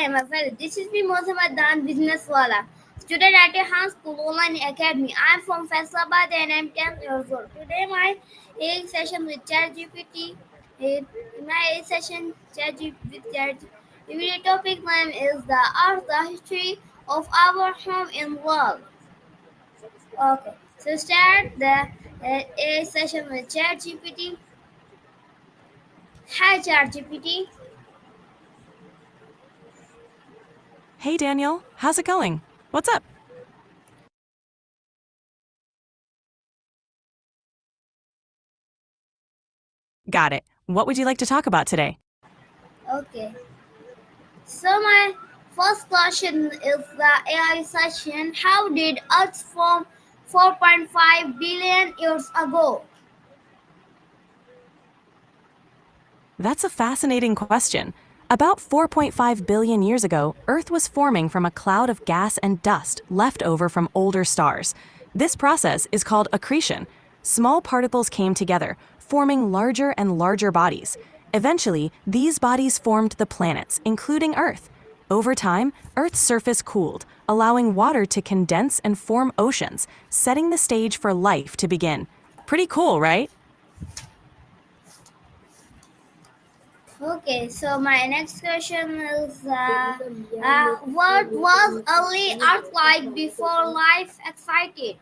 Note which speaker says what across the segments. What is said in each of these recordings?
Speaker 1: am well. This is me Mohammad Dan Business Wala, student at a Hans School Online Academy. I am from Faisalabad and I am 10 years old. Today my AI session with ChatGPT. My AI session with ChatGPT topic name is the Earth, the history of our home in world. Okay, so start the AI session with ChatGPT. Hi ChatGPT.
Speaker 2: Hey Daniel, how's it going? What's up? Got it. What would you like to talk about today?
Speaker 1: Okay. So my first question is the AI session. How did Earth form 4.5 billion years ago?
Speaker 2: That's a fascinating question. About 4.5 billion years ago, Earth was forming from a cloud of gas and dust left over from older stars. This process is called accretion. Small particles came together, forming larger and larger bodies. Eventually, these bodies formed the planets, including Earth. Over time, Earth's surface cooled, allowing water to condense and form oceans, setting the stage for life to begin. Pretty cool, right?
Speaker 1: Okay, so my next question is what was early Earth like before life excited?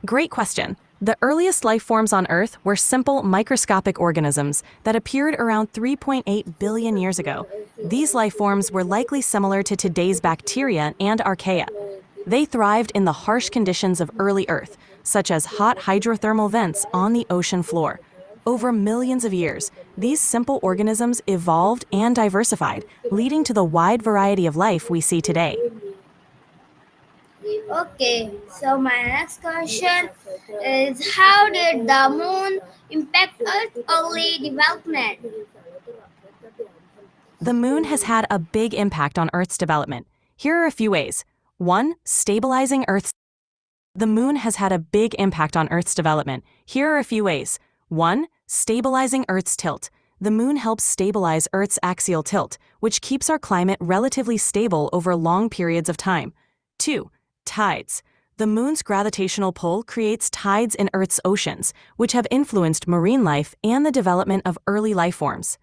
Speaker 2: Great question. The earliest life forms on Earth were simple microscopic organisms that appeared around 3.8 billion years ago. These life forms were likely similar to today's bacteria and archaea. They thrived in the harsh conditions of early Earth, such as hot hydrothermal vents on the ocean floor. Over millions of years, these simple organisms evolved and diversified, leading to the wide variety of life we see today.
Speaker 1: Okay, so my next question is how did the moon impact Earth's early development?
Speaker 2: The moon has had a big impact on Earth's development. Here are a few ways. 1. Stabilizing Earth's. The moon has had a big impact on Earth's development. Here are a few ways. 1. Stabilizing Earth's tilt. The moon helps stabilize Earth's axial tilt, which keeps our climate relatively stable over long periods of time. 2. Tides. The moon's gravitational pull creates tides in Earth's oceans, which have influenced marine life and the development of early life forms.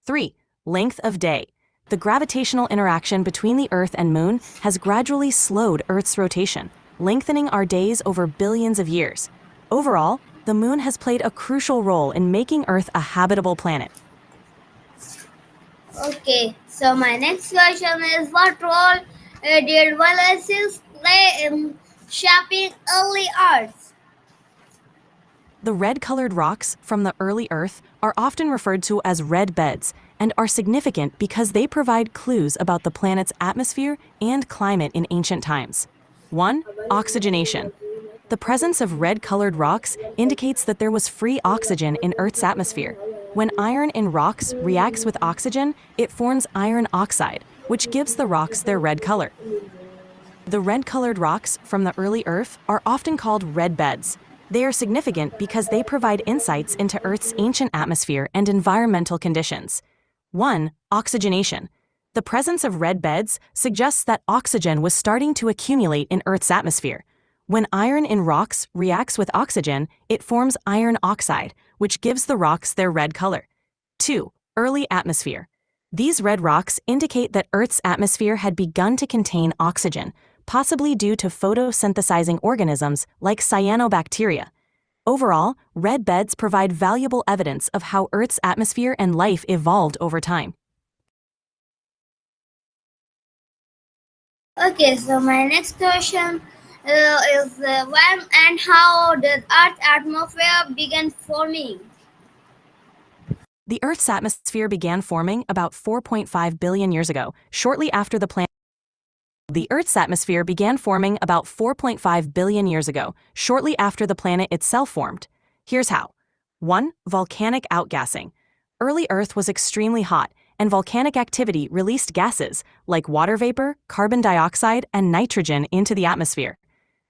Speaker 2: 3. Length of day. The gravitational interaction between the Earth and Moon has gradually slowed Earth's rotation, lengthening our days over billions of years. Overall, the Moon has played a crucial role in making Earth a habitable planet.
Speaker 1: Okay, so my next question is what role did volcanoes play in shaping early Earth?
Speaker 2: The red-colored rocks from the early Earth are often referred to as red beds and are significant because they provide clues about the planet's atmosphere and climate in ancient times. 1. Oxygenation. The presence of red-colored rocks indicates that there was free oxygen in Earth's atmosphere. When iron in rocks reacts with oxygen, it forms iron oxide, which gives the rocks their red color. The red-colored rocks from the early Earth are often called red beds. They are significant because they provide insights into Earth's ancient atmosphere and environmental conditions. 1. Oxygenation. The presence of red beds suggests that oxygen was starting to accumulate in Earth's atmosphere. When iron in rocks reacts with oxygen, it forms iron oxide, which gives the rocks their red color. 2. Early atmosphere. These red rocks indicate that Earth's atmosphere had begun to contain oxygen, possibly due to photosynthesizing organisms like cyanobacteria. Overall, red beds provide valuable evidence of how Earth's atmosphere and life evolved over time.
Speaker 1: Okay, so my next question is when and how did Earth's atmosphere begin forming?
Speaker 2: The Earth's atmosphere began forming about 4.5 billion years ago, shortly after the planet. The Earth's atmosphere began forming about 4.5 billion years ago, shortly after the planet itself formed. Here's how. 1. Volcanic outgassing. Early Earth was extremely hot, and volcanic activity released gases like water vapor, carbon dioxide, and nitrogen into the atmosphere.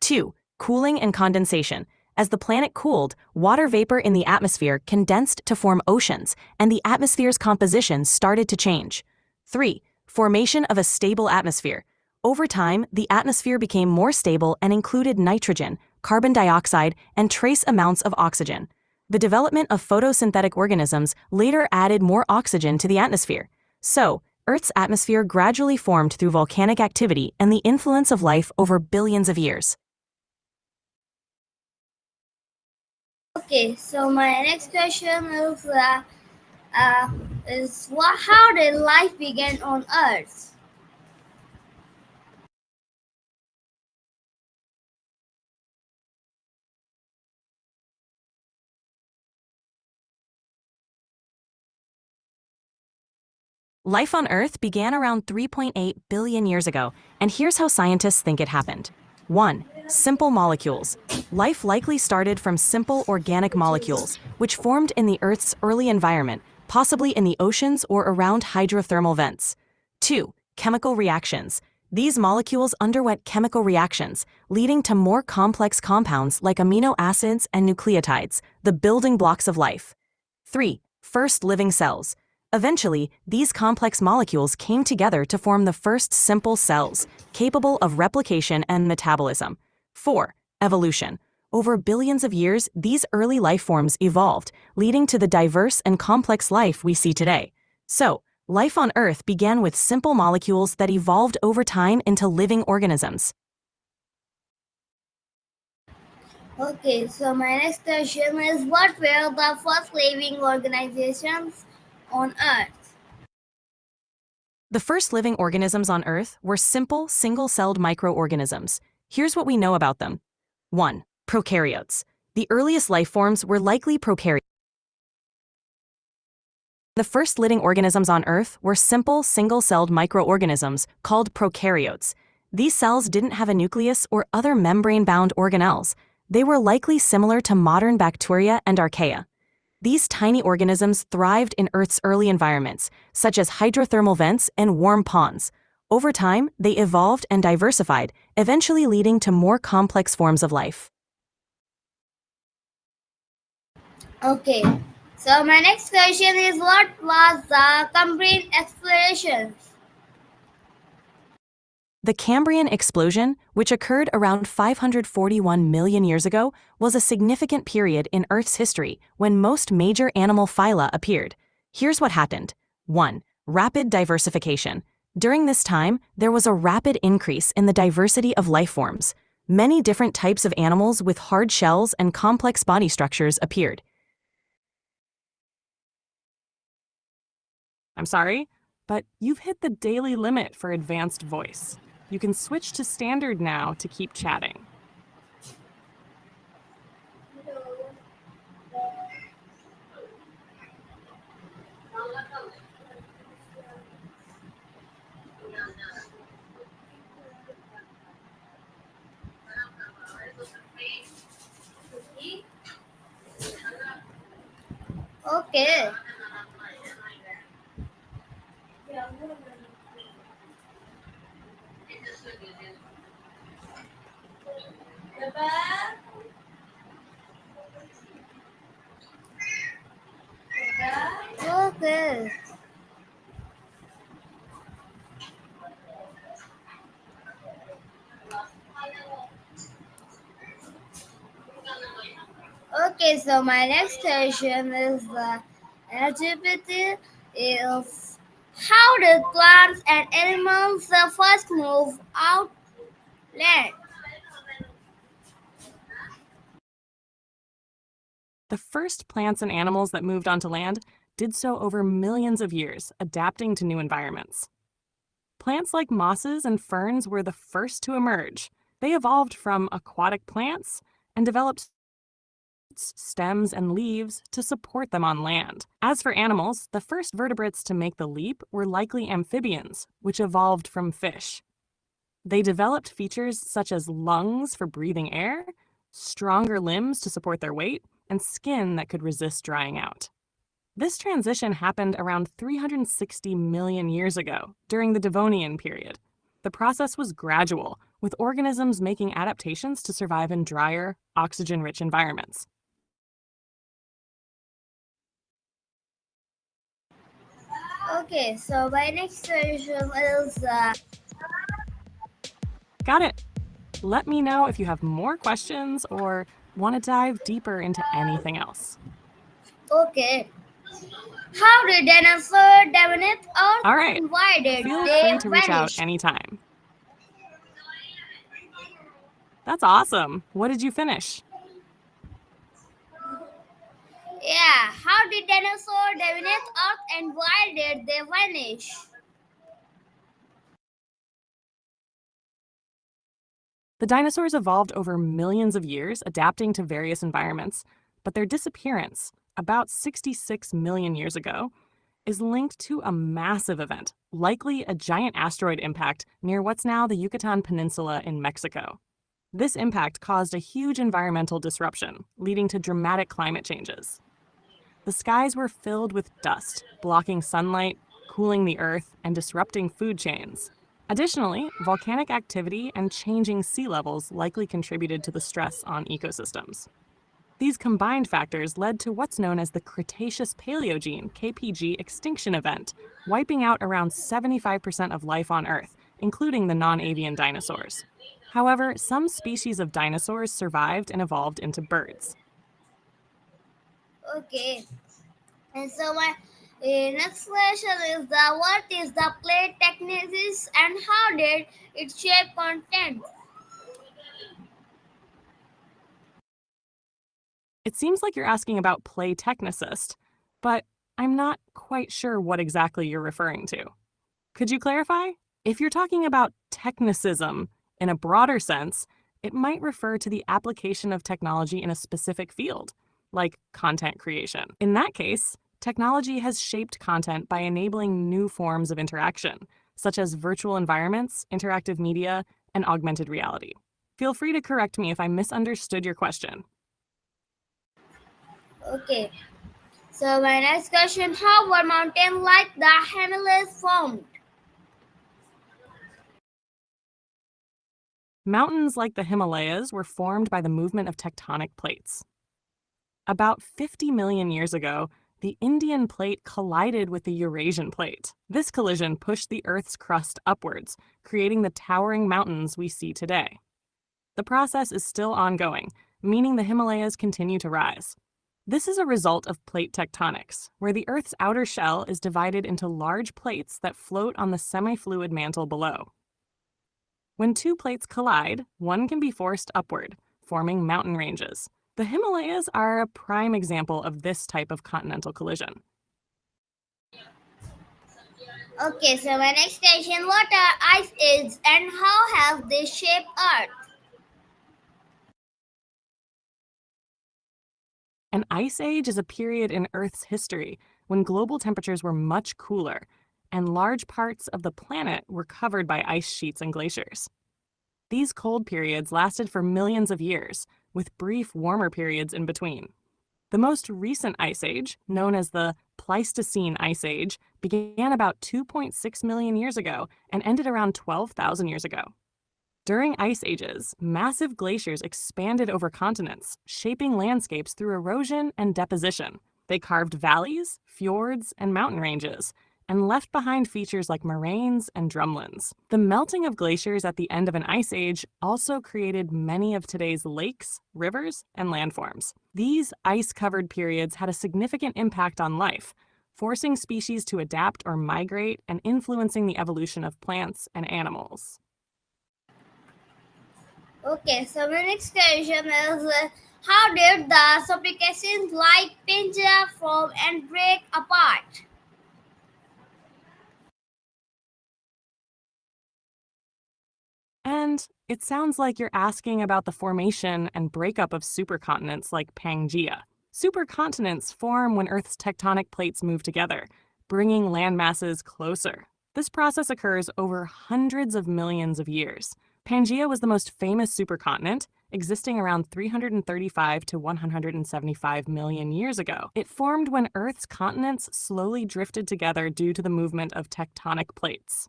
Speaker 2: 2. Cooling and condensation. As the planet cooled, water vapor in the atmosphere condensed to form oceans, and the atmosphere's composition started to change. 3. Formation of a stable atmosphere. Over time, the atmosphere became more stable and included nitrogen, carbon dioxide, and trace amounts of oxygen. The development of photosynthetic organisms later added more oxygen to the atmosphere. So, Earth's atmosphere gradually formed through volcanic activity and the influence of life over billions of years.
Speaker 1: Okay, so my next question uh, how did life begin on Earth?
Speaker 2: Life on Earth began around 3.8 billion years ago, and here's how scientists think it happened. 1. Simple molecules. Life likely started from simple organic molecules, which formed in the Earth's early environment, possibly in the oceans or around hydrothermal vents. 2. Chemical reactions. These molecules underwent chemical reactions, leading to more complex compounds like amino acids and nucleotides, the building blocks of life. 3. First living cells. Eventually, these complex molecules came together to form the first simple cells, capable of replication and metabolism. 4. Evolution. Over billions of years, these early life forms evolved, leading to the diverse and complex life we see today. So, life on Earth began with simple molecules that evolved over time into living organisms.
Speaker 1: Okay, so my next question is what were the first living organizations on Earth?
Speaker 2: The first living organisms on Earth were simple, single-celled microorganisms. Here's what we know about them. 1. Prokaryotes. The earliest life forms were likely prokaryotes. The first living organisms on Earth were simple, single-celled microorganisms called prokaryotes. These cells didn't have a nucleus or other membrane-bound organelles. They were likely similar to modern bacteria and archaea. These tiny organisms thrived in Earth's early environments, such as hydrothermal vents and warm ponds. Over time, they evolved and diversified, eventually leading to more complex forms of life.
Speaker 1: Okay, so my next question is what was the Cambrian explorations?
Speaker 2: The Cambrian explosion, which occurred around 541 million years ago, was a significant period in Earth's history when most major animal phyla appeared. Here's what happened. 1. Rapid diversification. During this time, there was a rapid increase in the diversity of life forms. Many different types of animals with hard shells and complex body structures appeared. I'm sorry, but you've hit the daily limit for advanced voice. You can switch to standard now to keep chatting.
Speaker 1: Okay. Okay. Okay, so my next question is LGBT is how did plants and animals first move out land?
Speaker 2: The first plants and animals that moved onto land did so over millions of years, adapting to new environments. Plants like mosses and ferns were the first to emerge. They evolved from aquatic plants and developed stems and leaves to support them on land. As for animals, the first vertebrates to make the leap were likely amphibians, which evolved from fish. They developed features such as lungs for breathing air, stronger limbs to support their weight, and skin that could resist drying out. This transition happened around 360 million years ago, during the Devonian period. The process was gradual, with organisms making adaptations to survive in drier, oxygen-rich environments.
Speaker 1: Okay, so my next question is
Speaker 2: Got it! Let me know if you have more questions or want to dive deeper into anything else.
Speaker 1: okay. How did dinosaurs dominate Earth
Speaker 2: All right,
Speaker 1: and why did
Speaker 2: feel
Speaker 1: they
Speaker 2: free to reach out
Speaker 1: vanish?
Speaker 2: anytime. That's awesome. What did you finish?
Speaker 1: Yeah, how did dinosaurs dominate Earth and why did they vanish?
Speaker 2: The dinosaurs evolved over millions of years, adapting to various environments, but their disappearance, about 66 million years ago, is linked to a massive event, likely a giant asteroid impact near what's now the Yucatan Peninsula in Mexico. This impact caused a huge environmental disruption, leading to dramatic climate changes. The skies were filled with dust, blocking sunlight, cooling the earth, and disrupting food chains. Additionally, volcanic activity and changing sea levels likely contributed to the stress on ecosystems. These combined factors led to what's known as the Cretaceous Paleogene (KPG) extinction event, wiping out around 75% of life on Earth, including the non-avian dinosaurs. However, some species of dinosaurs survived and evolved into birds.
Speaker 1: Okay, and so my next question is what is the plate tectonics and how did it shape content?
Speaker 2: It seems like you're asking about play technicist, but I'm not quite sure what exactly you're referring to. Could you clarify? If you're talking about technicism in a broader sense, it might refer to the application of technology in a specific field, like content creation. In that case, technology has shaped content by enabling new forms of interaction, such as virtual environments, interactive media, and augmented reality. Feel free to correct me if I misunderstood your question.
Speaker 1: Okay, so my next question how were mountains like the Himalayas formed?
Speaker 2: Mountains like the Himalayas were formed by the movement of tectonic plates. About 50 million years ago, the Indian plate collided with the Eurasian plate. This collision pushed the Earth's crust upwards, creating the towering mountains we see today. The process is still ongoing, meaning the Himalayas continue to rise. This is a result of plate tectonics, where the Earth's outer shell is divided into large plates that float on the semi-fluid mantle below. When two plates collide, one can be forced upward, forming mountain ranges. The Himalayas are a prime example of this type of continental collision.
Speaker 1: Okay, so my next question what are ice ages and how have they shaped Earth?
Speaker 2: An ice age is a period in Earth's history when global temperatures were much cooler and large parts of the planet were covered by ice sheets and glaciers. These cold periods lasted for millions of years, with brief warmer periods in between. The most recent ice age, known as the Pleistocene Ice Age, began about 2.6 million years ago and ended around 12,000 years ago. During ice ages, massive glaciers expanded over continents, shaping landscapes through erosion and deposition. They carved valleys, fjords, and mountain ranges, and left behind features like moraines and drumlins. The melting of glaciers at the end of an ice age also created many of today's lakes, rivers, and landforms. These ice-covered periods had a significant impact on life, forcing species to adapt or migrate and influencing the evolution of plants and animals.
Speaker 1: Okay, so my next question is how did the supplications like Pangea form and break apart?
Speaker 2: And it sounds like you're asking about the formation and breakup of supercontinents like Pangaea. Supercontinents form when Earth's tectonic plates move together, bringing land masses closer. This process occurs over hundreds of millions of years. Pangaea was the most famous supercontinent, existing around 335 to 175 million years ago. It formed when Earth's continents slowly drifted together due to the movement of tectonic plates.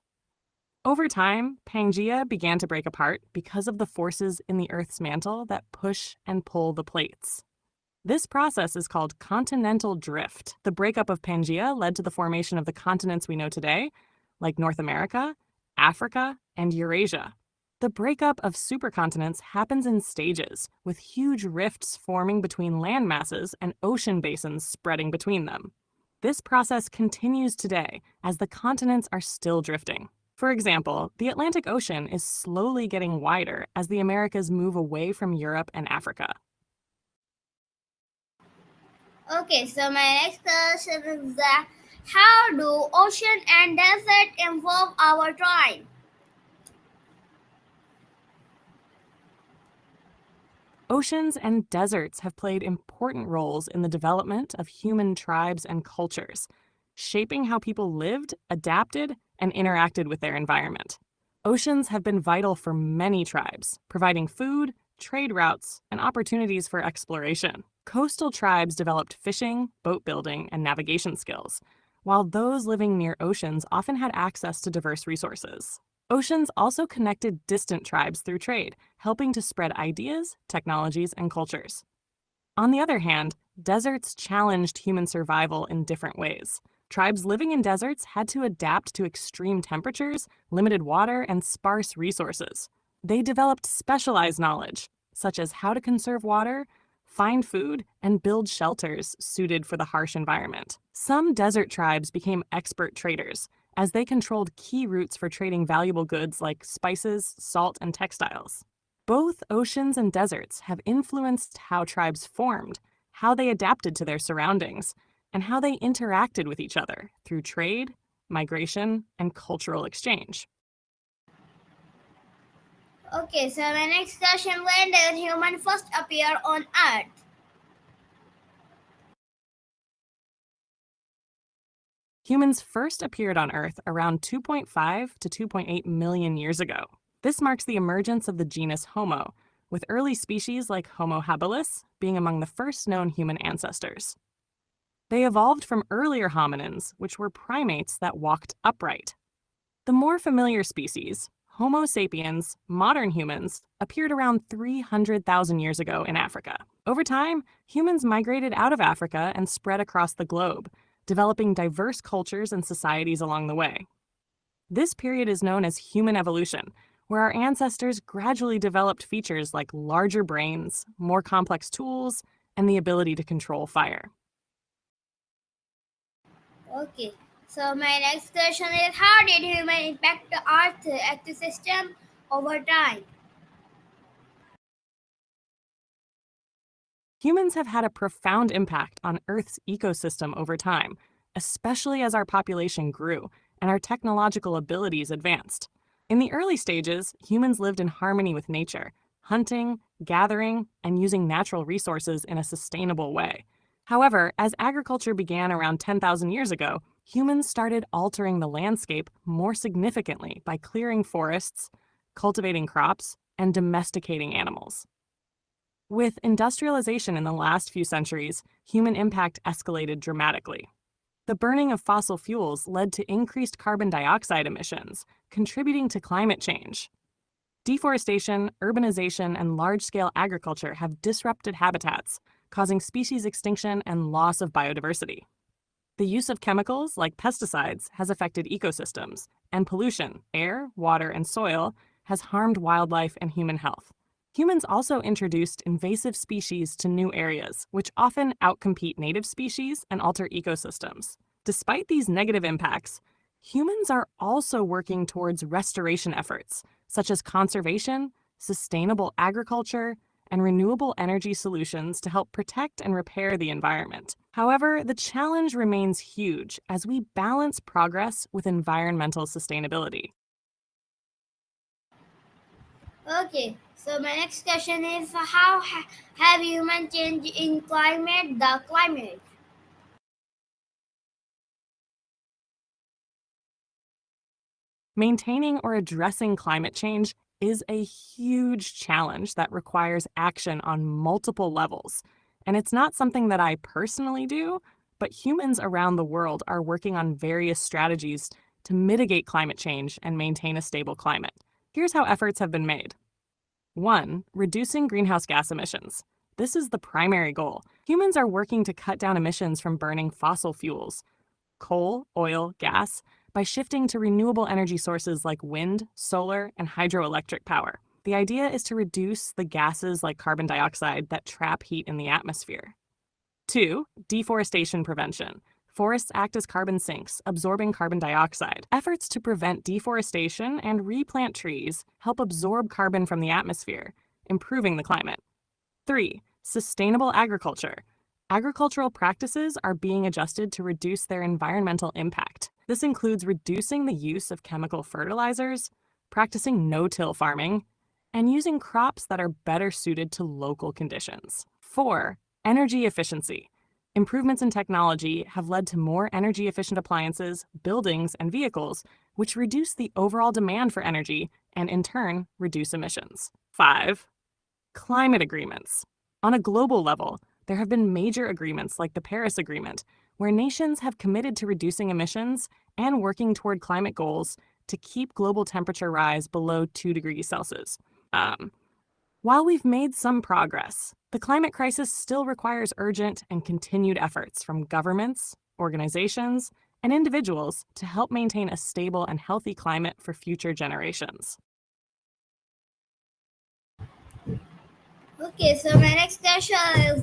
Speaker 2: Over time, Pangaea began to break apart because of the forces in the Earth's mantle that push and pull the plates. This process is called continental drift. The breakup of Pangaea led to the formation of the continents we know today, like North America, Africa, and Eurasia. The breakup of supercontinents happens in stages, with huge rifts forming between land masses and ocean basins spreading between them. This process continues today as the continents are still drifting. For example, the Atlantic Ocean is slowly getting wider as the Americas move away from Europe and Africa.
Speaker 1: Okay, so my next question is that how do ocean and desert involve our time?
Speaker 2: Oceans and deserts have played important roles in the development of human tribes and cultures, shaping how people lived, adapted, and interacted with their environment. Oceans have been vital for many tribes, providing food, trade routes, and opportunities for exploration. Coastal tribes developed fishing, boat building, and navigation skills, while those living near oceans often had access to diverse resources. Oceans also connected distant tribes through trade, helping to spread ideas, technologies, and cultures. On the other hand, deserts challenged human survival in different ways. Tribes living in deserts had to adapt to extreme temperatures, limited water, and sparse resources. They developed specialized knowledge, such as how to conserve water, find food, and build shelters suited for the harsh environment. Some desert tribes became expert traders, as they controlled key routes for trading valuable goods like spices, salt, and textiles. Both oceans and deserts have influenced how tribes formed, how they adapted to their surroundings, and how they interacted with each other through trade, migration, and cultural exchange.
Speaker 1: Okay, so my next question, when did human first appear on Earth?
Speaker 2: Humans first appeared on Earth around 2.5 to 2.8 million years ago. This marks the emergence of the genus Homo, with early species like Homo habilis being among the first known human ancestors. They evolved from earlier hominins, which were primates that walked upright. The more familiar species, Homo sapiens, modern humans, appeared around 300,000 years ago in Africa. Over time, humans migrated out of Africa and spread across the globe, developing diverse cultures and societies along the way. This period is known as human evolution, where our ancestors gradually developed features like larger brains, more complex tools, and the ability to control fire.
Speaker 1: Okay, so my next question is how did human impact the Earth ecosystem over time?
Speaker 2: Humans have had a profound impact on Earth's ecosystem over time, especially as our population grew and our technological abilities advanced. In the early stages, humans lived in harmony with nature, hunting, gathering, and using natural resources in a sustainable way. However, as agriculture began around 10,000 years ago, humans started altering the landscape more significantly by clearing forests, cultivating crops, and domesticating animals. With industrialization in the last few centuries, human impact escalated dramatically. The burning of fossil fuels led to increased carbon dioxide emissions, contributing to climate change. Deforestation, urbanization, and large-scale agriculture have disrupted habitats, causing species extinction and loss of biodiversity. The use of chemicals like pesticides has affected ecosystems, and pollution, air, water, and soil, has harmed wildlife and human health. Humans also introduced invasive species to new areas, which often outcompete native species and alter ecosystems. Despite these negative impacts, humans are also working towards restoration efforts, such as conservation, sustainable agriculture, and renewable energy solutions to help protect and repair the environment. However, the challenge remains huge as we balance progress with environmental sustainability.
Speaker 1: Okay, so my next question is how have human changed in the climate?
Speaker 2: Maintaining or addressing climate change is a huge challenge that requires action on multiple levels. And it's not something that I personally do, but humans around the world are working on various strategies to mitigate climate change and maintain a stable climate. Here's how efforts have been made. 1. Reducing greenhouse gas emissions. This is the primary goal. Humans are working to cut down emissions from burning fossil fuels, coal, oil, gas, by shifting to renewable energy sources like wind, solar, and hydroelectric power. The idea is to reduce the gases like carbon dioxide that trap heat in the atmosphere. 2. Deforestation prevention. Forests act as carbon sinks, absorbing carbon dioxide. Efforts to prevent deforestation and replant trees help absorb carbon from the atmosphere, improving the climate. 3. Sustainable agriculture. Agricultural practices are being adjusted to reduce their environmental impact. This includes reducing the use of chemical fertilizers, practicing no-till farming, and using crops that are better suited to local conditions. 4. Energy efficiency. Improvements in technology have led to more energy-efficient appliances, buildings, and vehicles, which reduce the overall demand for energy and, in turn, reduce emissions. 5. Climate agreements. On a global level, there have been major agreements like the Paris Agreement, where nations have committed to reducing emissions and working toward climate goals to keep global temperature rise below 2 degrees Celsius. While we've made some progress, the climate crisis still requires urgent and continued efforts from governments, organizations, and individuals to help maintain a stable and healthy climate for future generations.
Speaker 1: Okay, so my next question is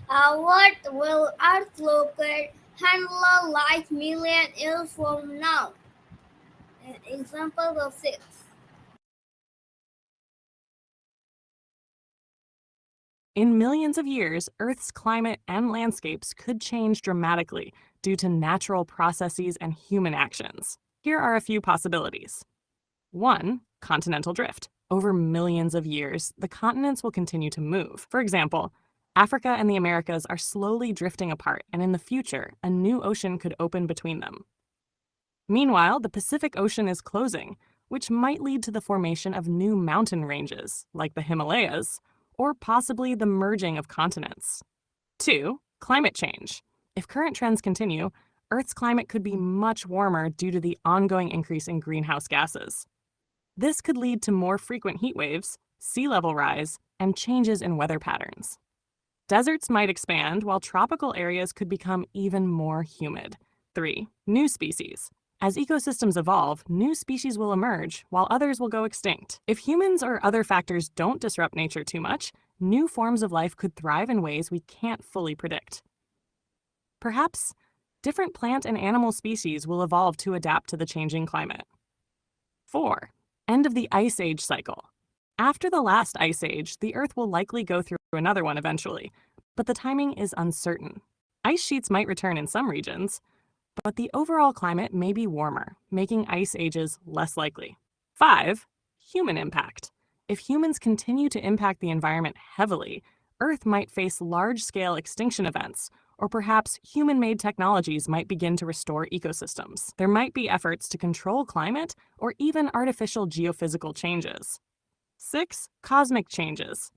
Speaker 1: what will Earth look at handle like million years from now? Example of 6.
Speaker 2: In millions of years, Earth's climate and landscapes could change dramatically due to natural processes and human actions. Here are a few possibilities. 1. Continental drift. Over millions of years, the continents will continue to move. For example, Africa and the Americas are slowly drifting apart, and in the future, a new ocean could open between them. Meanwhile, the Pacific Ocean is closing, which might lead to the formation of new mountain ranges, like the Himalayas, or possibly the merging of continents. 2. Climate change. If current trends continue, Earth's climate could be much warmer due to the ongoing increase in greenhouse gases. This could lead to more frequent heat waves, sea level rise, and changes in weather patterns. Deserts might expand, while tropical areas could become even more humid. 3. New species. As ecosystems evolve, new species will emerge, while others will go extinct. If humans or other factors don't disrupt nature too much, new forms of life could thrive in ways we can't fully predict. Perhaps, different plant and animal species will evolve to adapt to the changing climate. 4. End of the Ice Age cycle. After the last ice age, the Earth will likely go through another one eventually, but the timing is uncertain. Ice sheets might return in some regions, but the overall climate may be warmer, making ice ages less likely. 5. Human impact. If humans continue to impact the environment heavily, Earth might face large-scale extinction events, or perhaps human-made technologies might begin to restore ecosystems. There might be efforts to control climate or even artificial geophysical changes. 6. Cosmic changes.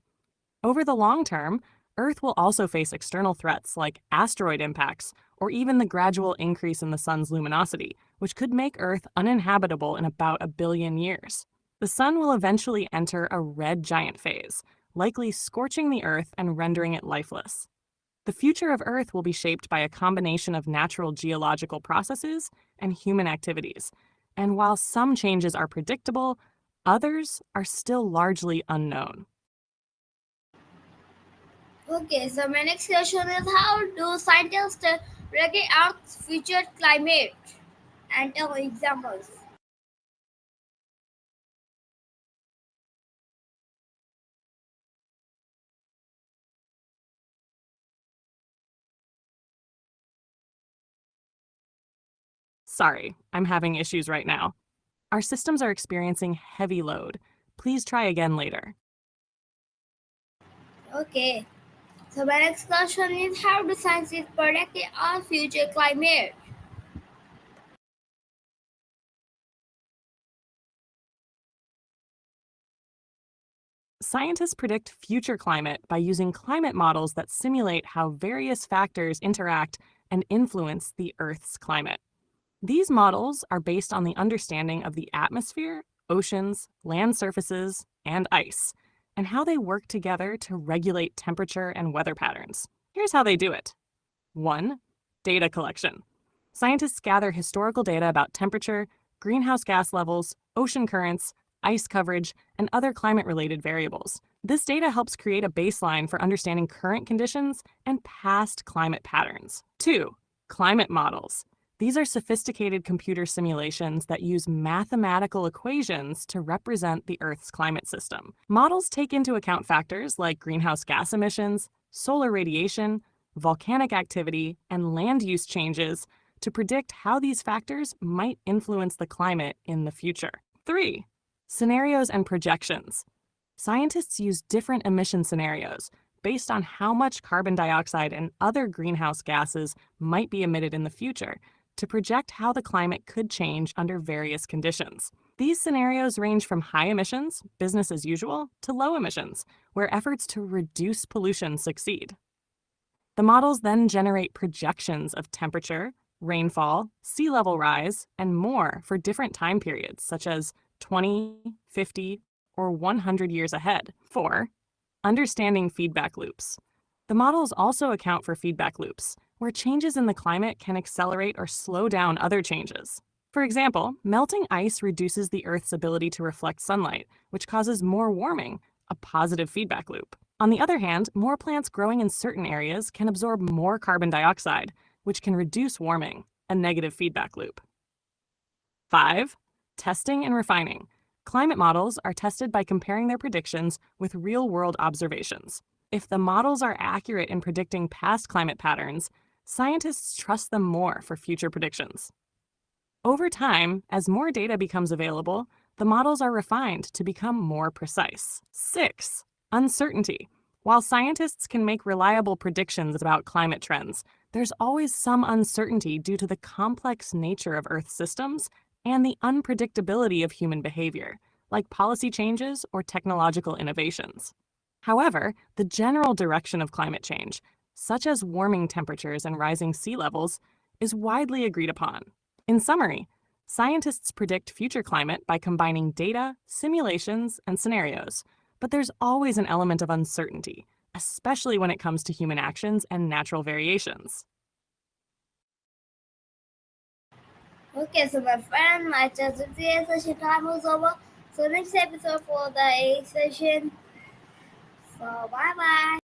Speaker 2: Over the long term, Earth will also face external threats like asteroid impacts or even the gradual increase in the sun's luminosity, which could make Earth uninhabitable in about 1 billion years. The sun will eventually enter a red giant phase, likely scorching the Earth and rendering it lifeless. The future of Earth will be shaped by a combination of natural geological processes and human activities, and while some changes are predictable, others are still largely unknown.
Speaker 1: Okay, so my next question is how do scientists predict Earth's future climate? And tell examples.
Speaker 2: Sorry, I'm having issues right now. Our systems are experiencing heavy load. Please try again later.
Speaker 1: Okay, so my next question is how do scientists predict our future climate?
Speaker 2: Scientists predict future climate by using climate models that simulate how various factors interact and influence the Earth's climate. These models are based on the understanding of the atmosphere, oceans, land surfaces, and ice, and how they work together to regulate temperature and weather patterns. Here's how they do it. 1. Data collection. Scientists gather historical data about temperature, greenhouse gas levels, ocean currents, ice coverage, and other climate-related variables. This data helps create a baseline for understanding current conditions and past climate patterns. 2. Climate models. These are sophisticated computer simulations that use mathematical equations to represent the Earth's climate system. Models take into account factors like greenhouse gas emissions, solar radiation, volcanic activity, and land use changes to predict how these factors might influence the climate in the future. 3. Scenarios and projections. Scientists use different emission scenarios based on how much carbon dioxide and other greenhouse gases might be emitted in the future to project how the climate could change under various conditions. These scenarios range from high emissions, business as usual, to low emissions, where efforts to reduce pollution succeed. The models then generate projections of temperature, rainfall, sea level rise, and more for different time periods, such as 20, 50, or 100 years ahead. 4. Understanding feedback loops. The models also account for feedback loops, where changes in the climate can accelerate or slow down other changes. For example, melting ice reduces the Earth's ability to reflect sunlight, which causes more warming, a positive feedback loop. On the other hand, more plants growing in certain areas can absorb more carbon dioxide, which can reduce warming, a negative feedback loop. 5. Testing and refining. Climate models are tested by comparing their predictions with real-world observations. If the models are accurate in predicting past climate patterns, scientists trust them more for future predictions. Over time, as more data becomes available, the models are refined to become more precise. 6. Uncertainty. While scientists can make reliable predictions about climate trends, there's always some uncertainty due to the complex nature of Earth's systems and the unpredictability of human behavior, like policy changes or technological innovations. However, the general direction of climate change, such as warming temperatures and rising sea levels, is widely agreed upon. In summary, scientists predict future climate by combining data, simulations, and scenarios, but there's always an element of uncertainty, especially when it comes to human actions and natural variations.
Speaker 1: Okay, so my friend, my ChatGPT session time was over. So next episode for the A session. So bye bye.